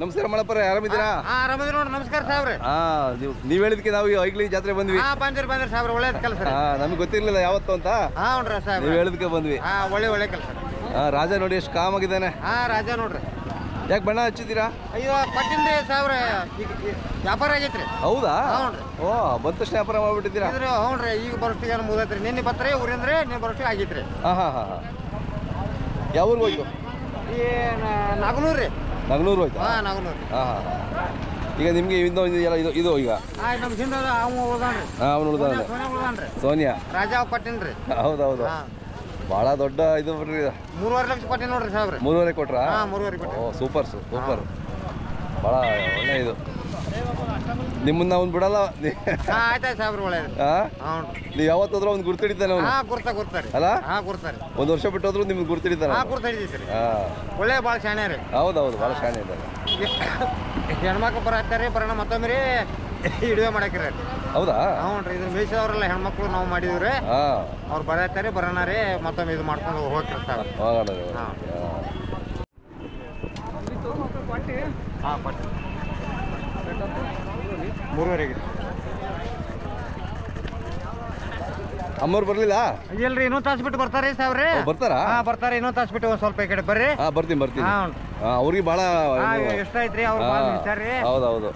ನಮಸ್ಕಾರ ಮಳಪ್ಪರೇ, ಆರಾಮಿದ್ದೀರಾ? ಆರಾಮಿದ್ದೀವಿ ನೋಡಿ. ನಮಸ್ಕಾರ ಸಾಹೇಬ್ರೆ. ನೀವ್ ಹೇಳಿದ್ಕೆ ನಾವು ಐಗ್ಲಿ ಜಾತ್ರೆ ಬಂದ್ವಿ. ಬಂದ್ರಿ ಸಾಹೇಬ್ರೆ, ಒಳ್ಳೇದ್ ಕೆಲಸ. ನಮ್ಗೆ ಗೊತ್ತಿರ್ಲಿಲ್ಲ ಯಾವತ್ತು ಅಂತ. ನೀವ್ ಹೇಳಿದ್ಕೆ ಬಂದ್ವಿ. ಒಳ್ಳೆ ಕೆಲಸ. ರಾಜ ನೋಡಿ ಎಷ್ಟು ಕಾಮ್ ಆಗಿದ್ದಾನೆ. ರಾಜ ನೋಡ್ರಿ. ಯಾಕೆ ಬಣ್ಣ ಹಚ್ಚಿದ್ದೀರಾ? ಅಯ್ಯೋ ಪಟ್ಟಿಂದ್ರಿ ಸಾಹೇಬ್ರೆ, ವ್ಯಾಪಾರ ಆಗೈತ್ರಿ. ಹೌದಾ? ಓ, ಬಂದ ತಕ್ಷಣ ವ್ಯಾಪಾರ ಮಾಡ್ಬಿಟ್ಟಿದ್ದೀರಾ? ಹ್ಞೂನ್ರಿ, ಈಗ ಬರೋಷ್ಟಿಗೆ ಮುಗಿದೈತ್ರಿ. ನಿನ್ನೆ ಬತ್ರಿ ಊರಿಂದ್ರೆ ನೀವು ಬರೋಷ್ಟಿಗೆ ಆಗೈತ್ರಿ. ಯಾವ ಊರಿಗೆ ಹೋಯ್ತು? ನಾಗನೂರು ರೀ. ನಗನೂರು ಹೋಯ್ತು? ನಾಗನೂರು. ಈಗ ನಿಮ್ಗೆ ಇದು ಈಗ ನಮ್ಮ ಹಿಂದ ಅವನು ಉಳ್ದಾನ್ರಿ. ಸೋನಿಯಾ ರಾಜ ಪಟ್ಟಿನ್ರಿ. ಹೌದೌದು, ಬಹಳ ದೊಡ್ಡ ಇದು ಬಿಡ್ರಿ. 3.5 ಲಕ್ಷ ಕೊಟ್ಟಿ ನೋಡ್ರಿ ಸಾಹೇಬ್ರೆ. 3.5 ಕೊಟ್ರಾ? 3.5 ಕೊಟ್ಟಿ. ಓ, ಸೂಪರ್ ಬಹಳ ಒಳ್ಳೆ ಇದು. ನಿಮ್ಮನ್ನ ಅವ್ನು ಬಿಡಲ್ಲ. ಆಯ್ತಾಯ್ತು ಸಾಹೇಬ್ರೆ, ಒಳ್ಳೇದು. ನೀವು ಯಾವತ್ತಾದ್ರೂ ಅವ್ನು ಗುರ್ತಿಡಿತಾನೆ ಅವನು? ಗುರ್ತಾರೆ ಅಲ್ಲ? ಗುರ್ತಾರೆ. ಒಂದು ವರ್ಷ ಬಿಟ್ಟೋದ್ರು ನಿಮ್ಗೆ ಗುರ್ತಿಡಿತಾನೆ? ಗುರ್ತಿಡಿದ್ರಿ. ಒಳ್ಳೆ ಭಾಳ ಶಾಣೆ ರೀ. ಹೌದೌದು, ಭಾಳ ಶಾಣೆ ಇದ್ದಾರೆ. ಹೆಣ್ಮಕ್ಳು ಬರತ್ತಾರೆ, ಬರೋಣ ಮತ್ತೊಮ್ಮೆ ರೀ ಹಿಡಿವೆ ಮಾಡಕ್ರಿ. ಹೌದಾ? ಹ್ಞೂನ್ರಿ, ಇದು ಮೇಯ್ಸವ್ರಲ್ಲ ಹೆಣ್ಮಕ್ಳು ನಾವು ಮಾಡಿದ್ರಿ. ಅವ್ರು ಬರತ್ತಾರೆ, ಬರೋಣ ರೀ ಮತ್ತೊಮ್ಮೆ ಇದು ಮಾಡ್ಕೊಂಡು ಹೋಗ್ತಿರ್ತಾರೆ. ಪಟ್ಟಿ 3.5. ಅಮ್ಮವ್ರು ಬರ್ಲಿಲ್ಲ? ಇಲ್ರಿ, ಇನ್ನೊಂದು ತಾಸು ಬಿಟ್ಟು ಬರ್ತಾರೆ ಸಾವ್ರೆ. ಬರ್ತಾರಾ? ಬರ್ತಾರೆ, ಇನ್ನೊಂದು ತಾಸು ಬಿಟ್ಟು ಒಂದ್ ಸ್ವಲ್ಪ ಈ ಕಡೆ ಬರ್ರಿ. ಬರ್ತೀನಿ. ಅವ್ರಿಗೆ ಬಹಳ ಇಷ್ಟ ಐತ್ರಿ ಅವ್ರು. ಹೌದೌದು.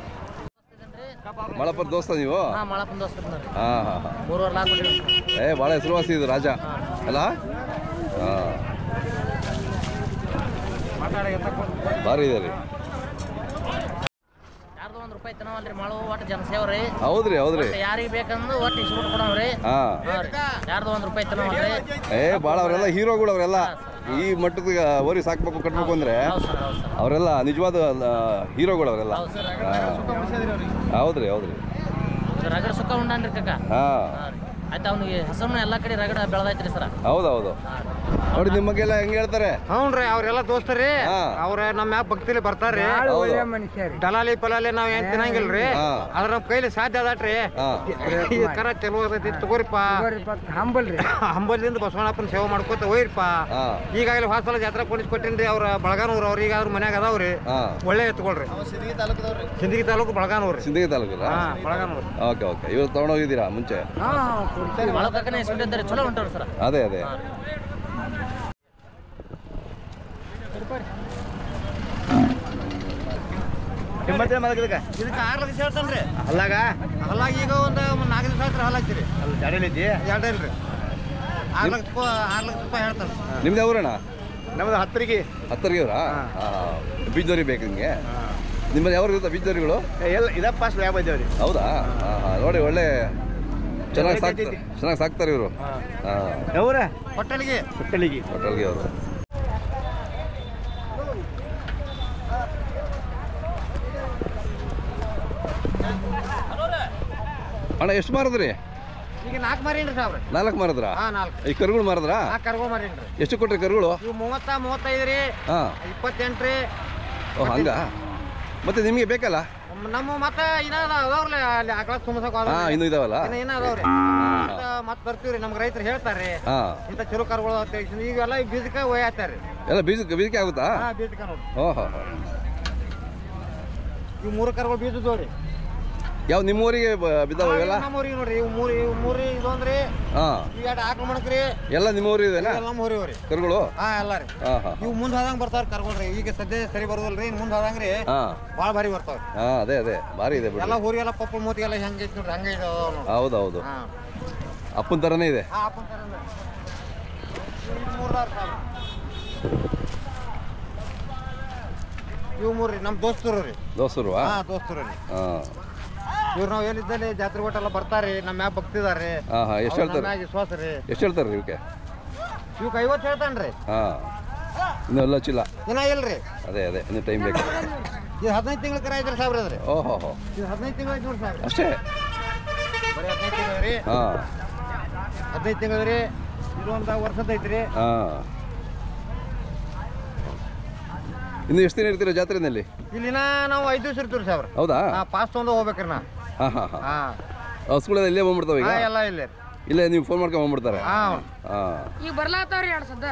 ಮಳಪ್ಪರ್ ದೋಸ್ತ ನೀವು? ಮಳಪ್ಪನ ದೋಸ್ತ. 3.5 ಲಕ್ಷ. ಬಹಳ ಹೆಸರುವಾಸಿ ಇದು ರಾಜ ಅಲ್ಲ? ಭಾರಿ ಇದೆ ರೀ. ಹೌದ್ರಿ. ಯಾರಿಗೆ ಬೇಕಂದ್ರೆ ಒಟ್ಟು ಇಸ್ಬಿಟ್ಟು ಕೊಡವ್ರಿ. ಯಾರ್ದು ₹1 ಭಾಳ ಅವರೆಲ್ಲ ಹೀರೋಗಳು. ಅವರೆಲ್ಲ ಈ ಮಟ್ಟದ ಓರಿ ಸಾಕ್ಬೇಕು ಕಟ್ಬೇಕು ಅಂದ್ರೆ ಅವರೆಲ್ಲ ನಿಜವಾದ ಹೀರೋಗಳು ಅವರೆಲ್ಲ. ಹೌದ್ರಿ. ರಗಡ ಸುಖ ಉಂಡಾನ್ರಿ ಕಕ್ಕ. ಆಯ್ತು, ಅವ್ನಿಗೆ ಹೆಸರು ಎಲ್ಲಾ ಕಡೆ ರಗಡ ಬೆಳೆದೈತ್ರಿ ಸರ. ಹೌದೌದು. ನೋಡಿ ನಿಮ್ಮ ಬಗ್ಗೆ ಎಲ್ಲ ಹೆಂಗ್ ಹೇಳ್ತಾರೆ? ಹ್ಞೂನ್ರಿ, ಅವ್ರೆಲ್ಲ ದೋಸ್ತರಿ. ಅವ್ರ ನಮ್ಮ ಮ್ಯಾಪ್ ಭಕ್ತಿಲಿ ಬರ್ತಾರ್ರಿ. ದಲಾಲಿ ಪಲಾಲಿ ನಾವ್ ಏನ್ ತಿನ್ನಂಗಿಲ್ರಿ. ಅದ್ರ ನಮ್ ಕೈಲಿ ಸಾಧ್ಯ ಅದಟ್ರಿ. ಈ ಕರ ಚಲೋ ಅದೈತಿ, ತಗೋರಿಪ್ಪ. ಹಂಬಲ್ದಿಂದ ಬಸವಣ್ಣಪ್ಪನ ಸೇವೆ ಮಾಡ್ಕೋತ ಹೋಯ್ರಿಪ್ಪ. ಈಗಾಗಲೇ ಹೊಸಲ ಜಾತ್ರಾ ಕೊಟ್ಟಿನ್ರಿ. ಅವ್ರ ಬಳಗಾನೂರ್. ಅವ್ರ ಈಗ ಅವ್ರ ಮನ್ಯಾಗ ಅದಾವ್ರಿ. ಒಳ್ಳೆ ಎತ್ಕೊಳ್ರಿ. ಸಿಂದಗಿ ತಾಲೂಕು ಬಳಗಾನೂರ್. ಸಿಂದಗಿ ತಾಲೂಕು ಬಳಗಾನೂರ್. ಓಕೆ. ಇವ್ರು ತಗೊಂಡೋಗಿದ್ದೀರಾ ಮುಂಚೆ? ಚಲೋ ಉಂಟವ್ರಿ ಸರ್. ಅದೇ ಇದಕ್ಕೆ 6 ಲಕ್ಷ ಹೇಳ್ತಾನ್ರಿ. ಅಲ್ಲಾಗ ಈಗ ಒಂದು 4 ದಿವಸ ಆಯ್ತು ಹಲ್ಲಾಗ್ತೀರಿ. ಎರಡು ಇಲ್ರಿ. 6 ಲಕ್ಷ ರೂಪಾಯಿ ಹೇಳ್ತಾನೆ. ನಿಮ್ದು ಯಾವ್ರಣ್ಣ? ನಮ್ದು ಹತ್ತರಿಗೆ ಅವರಾ? ಬೀಜದವ್ರಿ ಬೇಕು ನಿಮಗೆ? ನಿಮ್ಮದು ಯಾವ ಇರುತ್ತೆ ಬೀಜದವ್ರಿಗಳು? ಇದಪ್ಪ ಯಾವ ಇದ್ದೇವ್ರಿ. ಹೌದಾ? ನೋಡಿ, ಒಳ್ಳೆ ಚೆನ್ನಾಗಿ ಸಾಕ್ತಾರೆ ಇವರು. ಕೊಟ್ಟಳಿಗೆ ಅವರು. ಅಣ್ಣ ಎಷ್ಟು ಮಾರಿದ್ರಿ? ಈಗ 4 ಮಾರೇನ್ರಿ ಸಾವ್ರೆ. 4 ಮಾರಿದ್ರಾ? 4. ಈ ಕರುಗಳು ಮಾರಿದ್ರಾ? ಕರುಗಳು ಮಾರೇನ್ರಿ. ಎಷ್ಟು ಕೊಟ್ರಿ ಕರುಗಳು? ಇವು 30, 35 ರೀ. 28 ರೀ. ಓ, ಹಂಗ? ಮತ್ತೆ ನಿಮಗೆ ಬೇಕಲ್ಲ? ನಮ್ಮ ಮತ್ತೆ ಅದಾವ್ರಲ್ಲ ಅಲ್ಲಿ ಆಕಳ ತುಂಬಸಕ್ ಇನ್ನೂ ಇದಾವಲ್ಲ? ಅದಾವ್ರಿ. ಮತ್ತೆ ಬರ್ತೀವ್ರಿ. ನಮ್ಗೆ ರೈತರು ಹೇಳ್ತಾರ್ರಿ ಇಂಥ ಚಲೋ ಕರುಗಳು ಅಂತ. ಈಗೆಲ್ಲ ಬೀಜಕ್ಕೆ ಒಯ್ಯಾತಾರ್ರಿ. ಎಲ್ಲ ಬೀಜಕ್ಕೆ ಆಗುತ್ತಾ? ಬೀಜಕ್ಕೆ ನೋಡಿ. ಓಹೋ. ಇವು 3 ಕರುಗಳು ಬೀಜದವ್ರಿ. ಯಾವ ನಿಮ್ಮೂರಿಗೆ ಬಿದ್ದಾವೆಲ್ಲ? ನಮ್ಮೂರಿಗೆ ನೋಡ್ರಿ. ಇವು ಮೂರಿ ಇದು ಅಂದ್ರಿ. ಎರಡು ಆಕಳ ಮಣಕ್ರಿ. ಎಲ್ಲ ನಿಮ್ಮೂರಿ ಇದೆನಾ? ನಮ್ಮ ಊರಿವ್ರಿ ಕರುಗಳು. ಎಲ್ಲ ರೀ. ಇವು ಮುಂದ್ ಹೋದಂಗ್ ಬರ್ತಾವ್ರಿ ಕರ್ಕೊಳ್ರಿ. ಈಗ ಸದ್ಯ ಸರಿ ಬರೋದಲ್ರಿ. ಮುಂದ್ ಹೋದಂಗ್ರಿ ಬಾಳ ಭಾರಿ ಬರ್ತಾವ್ರಿ. ಅದೇ ಭಾರಿ ಇದೆ. ಎಲ್ಲ ಊರಿಗೆಲ್ಲ ಪಪ್ಪಳ ಮೂತಿಗೆಲ್ಲ ಹೆಂಗೈತಿ ನೋಡ್ರಿ, ಹಂಗ ಇದೆ. ಹೌದೌದು, ಅಪ್ಪನ ತರನೇ ಇದೆ. ಅಪ್ಪನ ತರ. 3,000. ಇವು 3 ರೀ. ನಮ್ಮ ದೋಸ್ತರು ರೀ. ದೋಸ್ತರು ರೀ. ಇವ್ರು ನಾವು ಎಲ್ಲಿದ್ದಲ್ಲಿ ಜಾತ್ರೆ ಒಟ್ಟೆಲ್ಲ ಬರ್ತಾರ್ರಿ. ನಮ್ಮ ಮ್ಯಾಪ್ ಭಕ್ತಿದಾರ್ರಿ. ಎಷ್ಟು ಹೇಳ್ತಾರೆ? ವಿಶ್ವಾಸ ರೀ. ಎಷ್ಟು ಹೇಳ್ತಾರ್ರಿ ಇವಕ್ಕೆ? ಇವಕ್ಕೆ 50 ಹೇಳ್ತಾನ್ರಿ. ಇನ್ನೂ ಎಲ್ಲ ಚಿಲ್ಲ ಇನ್ನ ಇಲ್ರಿ. ಅದೇ ಇನ್ನು ಟೈಮ್ ಬೇಕು. ಇದು 15 ತಿಂಗಳ ಕರ ಐತ್ರಿ ಸಾಬ್ರ. ಅದ್ರಿ ಓಹೋ. ಇದು 15 ತಿಂಗಳು ಐತಿ ನೋಡಿ ಸಾಬ್ರ. ಅಷ್ಟೇ? ಬರೀ 15 ತಿಂಗಳು ರೀ. 15 ತಿಂಗಳು ರೀ. ಇದು ಒಂದು ವರ್ಷದ ಐತ್ರಿ. ಇನ್ನು ಎಷ್ಟು ದಿನ ಇರ್ತೀರ ಜಾತ್ರೆನಲ್ಲಿ? ಇಲ್ಲಿನ ನಾವು 5 ದಿವಸ ಇರ್ತೀವಿ ಸಾಬ್ರ. ಹೌದಾ? ಪಾಸ್ ತೊಗೊಂಡು ಹೋಗ್ಬೇಕ್ರಿ ನಾ. ಹಸುಗಳೆಲ್ಲ ಇಲ್ಲೇ ಬಂದ್ಬಿಡ್ತಾವ ಈಗ? ಎಲ್ಲ ಇಲ್ಲೇ ನೀವು ಫೋನ್ ಮಾಡ್ಕೊಂಡು ಬಂದ್ಬಿಡ್ತಾರೆ? ಈಗ ಬರ್ಲಾತಾವ್ರಿ 2 ಸದ್ದ.